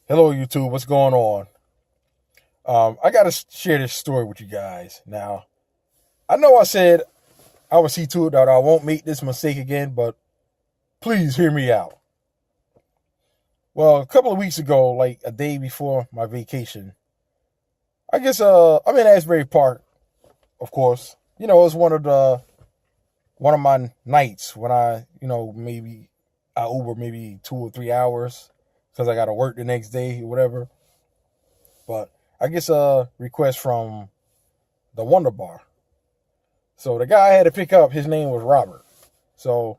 Hello, YouTube. What's going on? I got to share this story with you guys. Now, I know I said I would see to it that I won't make this mistake again, but please hear me out. Well, a couple of weeks ago, like a day before my vacation, I'm in Asbury Park, of course. It was one of my nights when maybe I Uber maybe 2 or 3 hours because I got to work the next day or whatever. But I guess a request from the Wonder Bar. So the guy I had to pick up, his name was Robert. So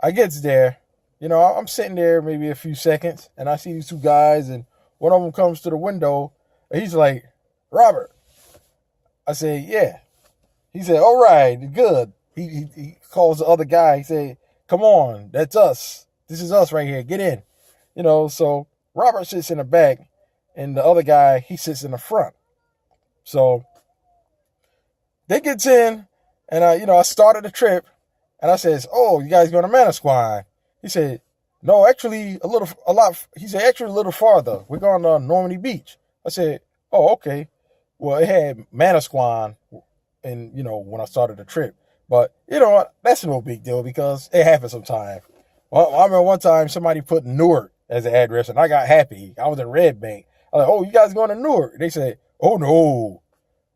I gets there, I'm sitting there maybe a few seconds, and I see these two guys, and one of them comes to the window, and he's like, Robert. I said, yeah. He said, all right, good. He calls the other guy. He said, come on, that's us. This is us right here. Get in. So Robert sits in the back, and the other guy, he sits in the front. So they gets in, and I started the trip, and I says, oh, you guys going to Manasquan? He said, no, actually he said, actually a little farther. We're going to Normandy Beach. I said, oh, okay. Well, it had Manasquan, and, when I started the trip. But, that's no big deal because it happens sometimes. Well, I remember one time somebody put Newark as an address, and I got happy. I was in Red Bank. I was like, oh, you guys going to Newark? They said, oh, no.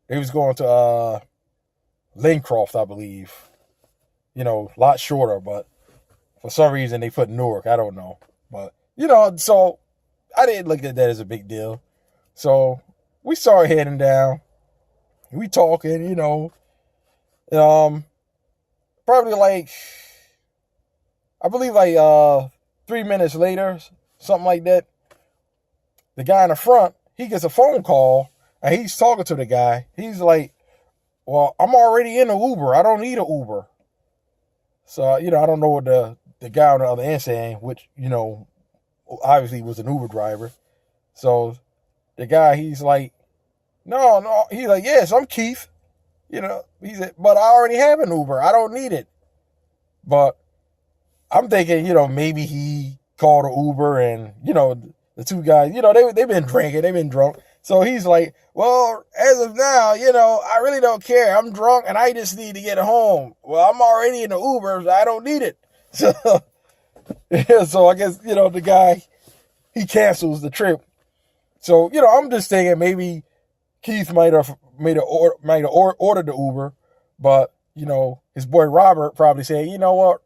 They was going to Lincroft, I believe. A lot shorter, but for some reason they put Newark. I don't know. But, so I didn't look at that as a big deal. So we started heading down. We talking, probably like, I believe like 3 minutes later, something like that. The guy in the front, he gets a phone call, and he's talking to the guy. He's like, well, I'm already in an Uber. I don't need an Uber. So, I don't know what the guy on the other end saying, which, obviously was an Uber driver. So the guy, he's like, no. He's like, yes, I'm Keith. He said, but I already have an Uber. I don't need it. But I'm thinking, maybe he called an Uber and, the two guys, they've been drinking, they've been drunk. So he's like, well, as of now, I really don't care. I'm drunk and I just need to get home. Well, I'm already in the Uber, so I don't need it. So, yeah, so I guess, the guy, he cancels the trip. So, I'm just thinking maybe Keith might have ordered the Uber, but, his boy Robert probably said, you know what?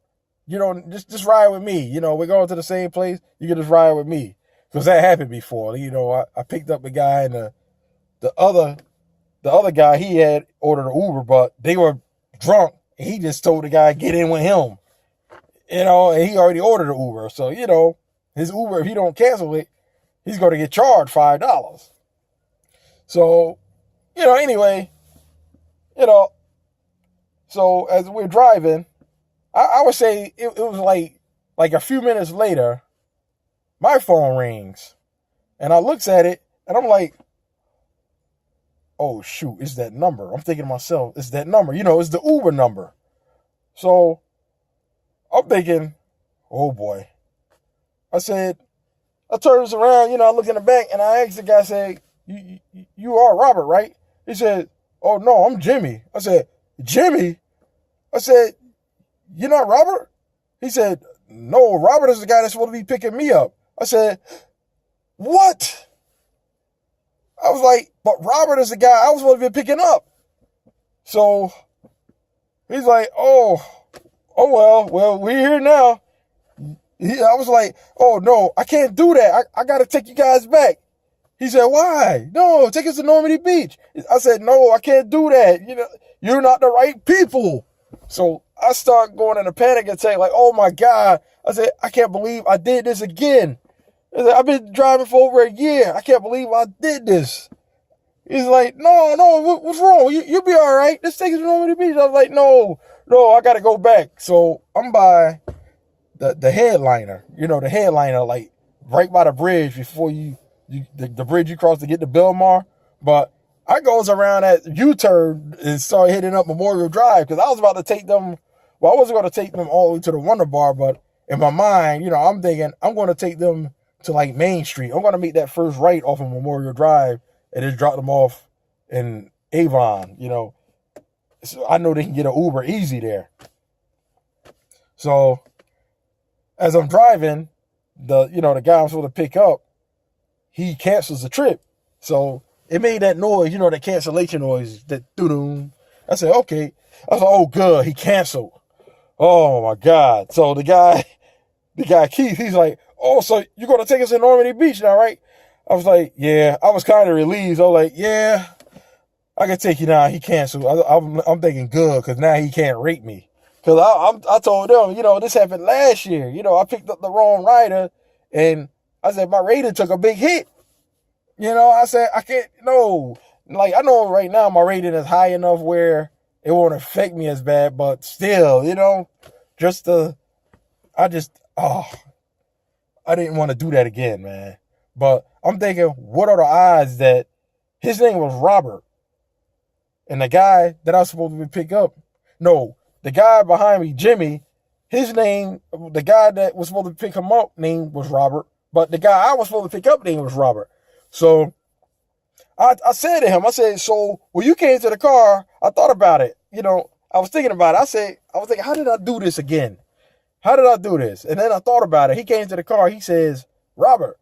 Just ride with me. We're going to the same place. You can just ride with me. Because that happened before. I picked up a guy, and the other guy, he had ordered an Uber, but they were drunk, and he just told the guy, get in with him. And he already ordered an Uber. So, his Uber, if he don't cancel it, he's going to get charged $5. So, anyway, so as we're driving, I would say it was like a few minutes later, my phone rings, and I looks at it, and I'm like, oh, shoot, it's that number. I'm thinking to myself, it's that number. It's the Uber number. So I'm thinking, oh, boy. I turns around, I look in the back, and I asked the guy, I said, you are Robert, right? He said, oh, no, I'm Jimmy. I said, Jimmy? I said, you're not Robert? He said, no, Robert is the guy that's supposed to be picking me up. I said, what? I was like, but Robert is the guy I was supposed to be picking up. So he's like, oh, well, we're here now. I was like, oh, no, I can't do that. I got to take you guys back. He said, why? No, take us to Normandy Beach. I said, no, I can't do that. You're not the right people. So I start going in a panic attack, like, oh, my God. I said, I can't believe I did this again. I said, I've been driving for over a year. I can't believe I did this. He's like, no, what's wrong? You'll be all right. Let's take us to Normandy Beach. I was like, no, I got to go back. So I'm by the headliner, the headliner, like right by the bridge before the bridge you cross to get to Belmar. But I goes around that U-turn and start heading up Memorial Drive because I was about to take them. Well, I wasn't going to take them all the way to the Wonder Bar, but in my mind, I'm thinking I'm going to take them to like Main Street. I'm going to make that first right off of Memorial Drive and just drop them off in Avon, So I know they can get an Uber easy there. So as I'm driving, the guy I'm supposed to pick up, he cancels the trip. So it made that noise, that cancellation noise, that doo-doo. I said, okay. I was like, oh, good, he canceled. Oh my God. So the guy Keith, he's like, oh, so you're going to take us to Normandy Beach now, right? I was like, yeah. I was kind of relieved. I was like, yeah, I can take you now. He canceled. I'm thinking good, because now he can't rate me. Because I told them, this happened last year. I picked up the wrong rider, and I said, my rating took a big hit. I said, I can't, no. Like, I know right now my rating is high enough where it won't affect me as bad, but still, I didn't want to do that again, man. But I'm thinking, what are the odds that his name was Robert, and the guy that I was supposed to pick up, no, the guy behind me, Jimmy, the guy that was supposed to pick him up name was Robert, but the guy I was supposed to pick up name was Robert. So I said to him, I said, so when you came to the car, I thought about it. I was thinking about it. I was thinking, how did I do this again? How did I do this? And then I thought about it. He came to the car. He says, Robert.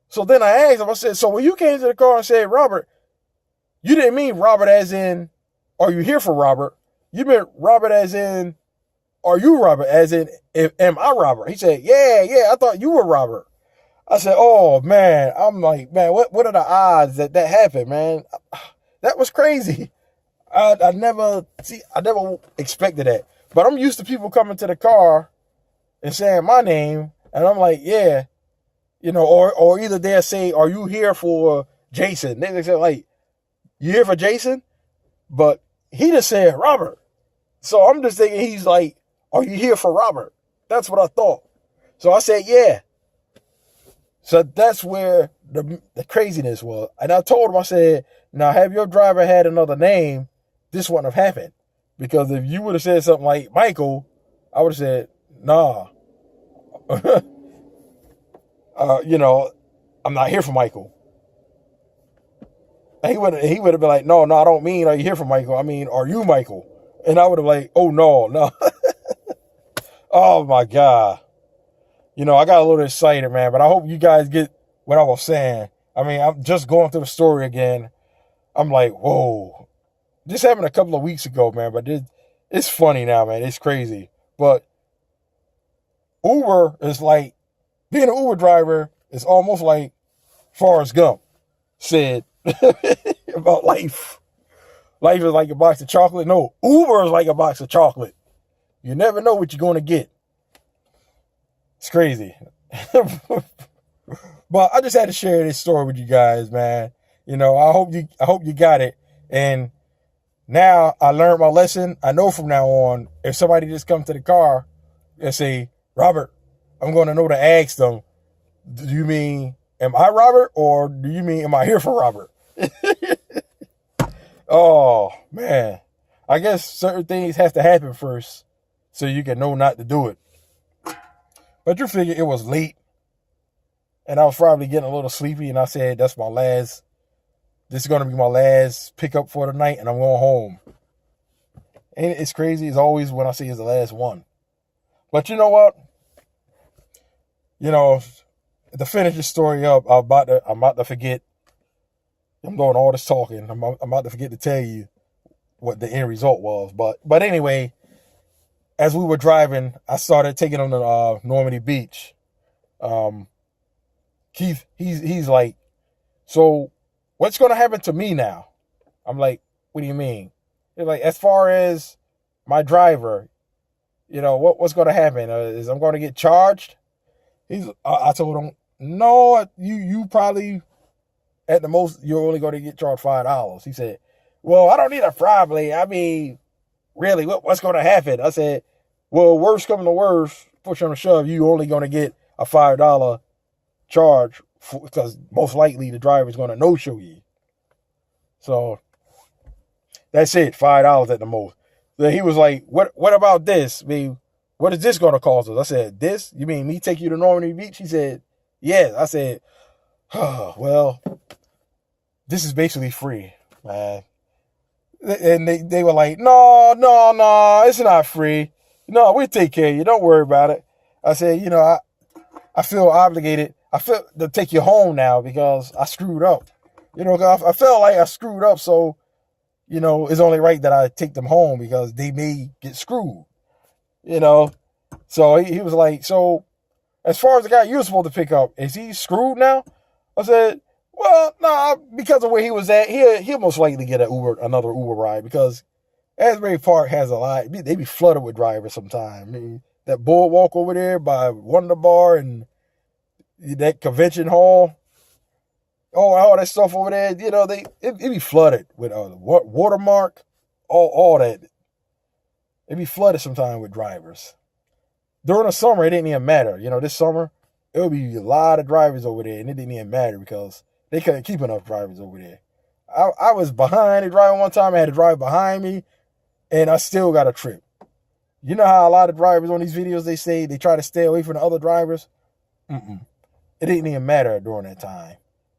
So then I asked him, I said, so when you came to the car and said, Robert, you didn't mean Robert as in, are you here for Robert? You meant Robert as in, are you Robert? As in, am I Robert? He said, yeah, I thought you were Robert. I said, oh, man. I'm like, man, what are the odds that happened, man? That was crazy. I never expected that. But I'm used to people coming to the car and saying my name, and I'm like, yeah, or either they'll say, are you here for Jason? They say, like, you here for Jason? But he just said Robert. So I'm just thinking he's like, are you here for Robert? That's what I thought. So I said, yeah. So that's where the craziness was. And I told him, I said, now have your driver had another name, this wouldn't have happened. Because if you would have said something like Michael, I would have said, nah. I'm not here for Michael. And he would have been like, no, I don't mean, are you here for Michael? I mean, are you Michael? And I would have like, oh, no. Oh, my God. I got a little excited, man, but I hope you guys get what I was saying. I mean, I'm just going through the story again. I'm like, whoa. This happened a couple of weeks ago, man, but it's funny now, man. It's crazy. But Uber is like, being an Uber driver is almost like Forrest Gump said about life. Life is like a box of chocolate. No, Uber is like a box of chocolate. You never know what you're going to get. It's crazy. But I just had to share this story with you guys, man. I hope you got it. And now I learned my lesson. I know from now on, if somebody just comes to the car and say, Robert, I'm going to know to ask them, do you mean, am I Robert? Or do you mean, am I here for Robert? Oh, man. I guess certain things have to happen first so you can know not to do it. But you figure it was late, and I was probably getting a little sleepy, and I said, this is going to be my last pickup for the night, and I'm going home. And it's crazy. It's always when I say it's the last one. But you know what? To finish the story up, I'm about to forget. I'm doing all this talking. I'm about to forget to tell you what the end result was. But anyway, as we were driving, I started taking them to Normandy Beach. Keith, he's like, so what's going to happen to me now? I'm like, what do you mean? He's like, as far as my driver, what's going to happen? Is I'm going to get charged? I told him, no, you probably, at the most, you're only going to get charged $5. He said, well, I don't need a probably. I mean, really, what's going to happen? I said, well, worst coming to worst, push on the shove, you only going to get a $5 charge because most likely the driver is going to no-show you. So that's it, $5 at the most. Then he was like, what about this? I mean, what is this going to cost us? I said, this? You mean me take you to Normandy Beach? He said, Yeah, I said, oh, well, this is basically free, man. And they were like, no, no, no, it's not free. No, we take care of you. Don't worry about it. I said, I feel obligated. I feel to take you home now because I screwed up. I felt like I screwed up, so it's only right that I take them home because they may get screwed. So he was like, so as far as the guy you were supposed to pick up, is he screwed now? I said, well, nah, because of where he was at, he'll most likely get another Uber ride because Asbury Park has a lot. They be flooded with drivers sometimes. I mean, that boardwalk over there by Wonder Bar and that convention hall, all that stuff over there, it be flooded with Watermark, all that. It be flooded sometimes with drivers. During the summer, it didn't even matter. This summer, it would be a lot of drivers over there, and it didn't even matter because they couldn't keep enough drivers over there. I was behind the driver one time. I had a driver behind me, and I still got a trip. You know how a lot of drivers on these videos, they say they try to stay away from the other drivers? It didn't even matter during that time.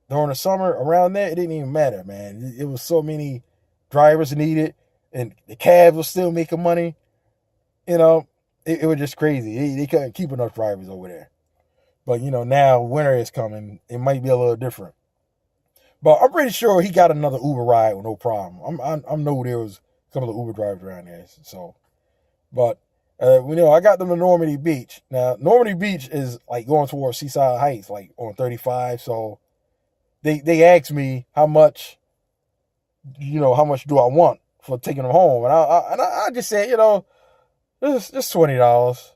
During the summer, around there, it didn't even matter, man. It was so many drivers needed, and the cabs were still making money. It was just crazy. They couldn't keep enough drivers over there. But, now winter is coming. It might be a little different. But I'm pretty sure he got another Uber ride with no problem. I know there was a couple of Uber drivers around there. So, but, I got them to Normandy Beach. Now, Normandy Beach is like going towards Seaside Heights, like on 35. So they asked me how much do I want for taking them home? And I just said, it's $20.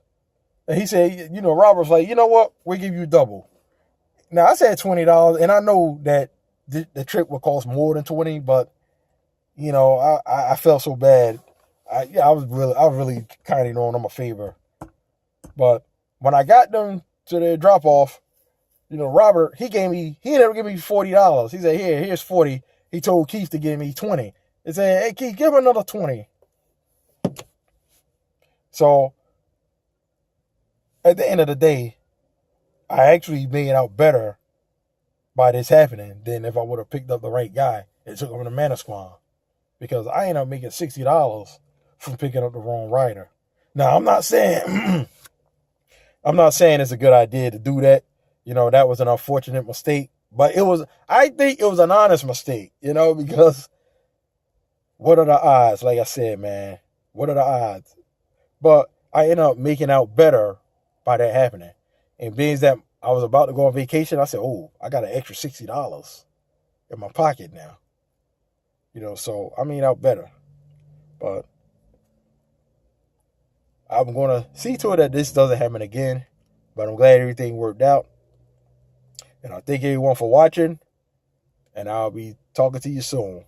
And he said, Robert's like, you know what? We'll give you double. Now, I said $20, and I know that the trip would cost more than $20, but, I felt so bad. I was really kind of doing them a favor. But when I got them to the drop off, Robert, he ended up giving me $40. He said, here's 40. He told Keith to give me 20. He said, hey, Keith, give him another 20. So at the end of the day, I actually made out better by this happening than if I would have picked up the right guy and took him to Manasquan. Because I ended up making $60 from picking up the wrong rider. Now, I'm not saying it's a good idea to do that. That was an unfortunate mistake. But I think it was an honest mistake, because what are the odds? Like I said, man, what are the odds? But I ended up making out better by that happening. And being that I was about to go on vacation, I said, oh, I got an extra $60 in my pocket now. So I made out better. But I'm going to see to it that this doesn't happen again. But I'm glad everything worked out. And I thank everyone for watching. And I'll be talking to you soon.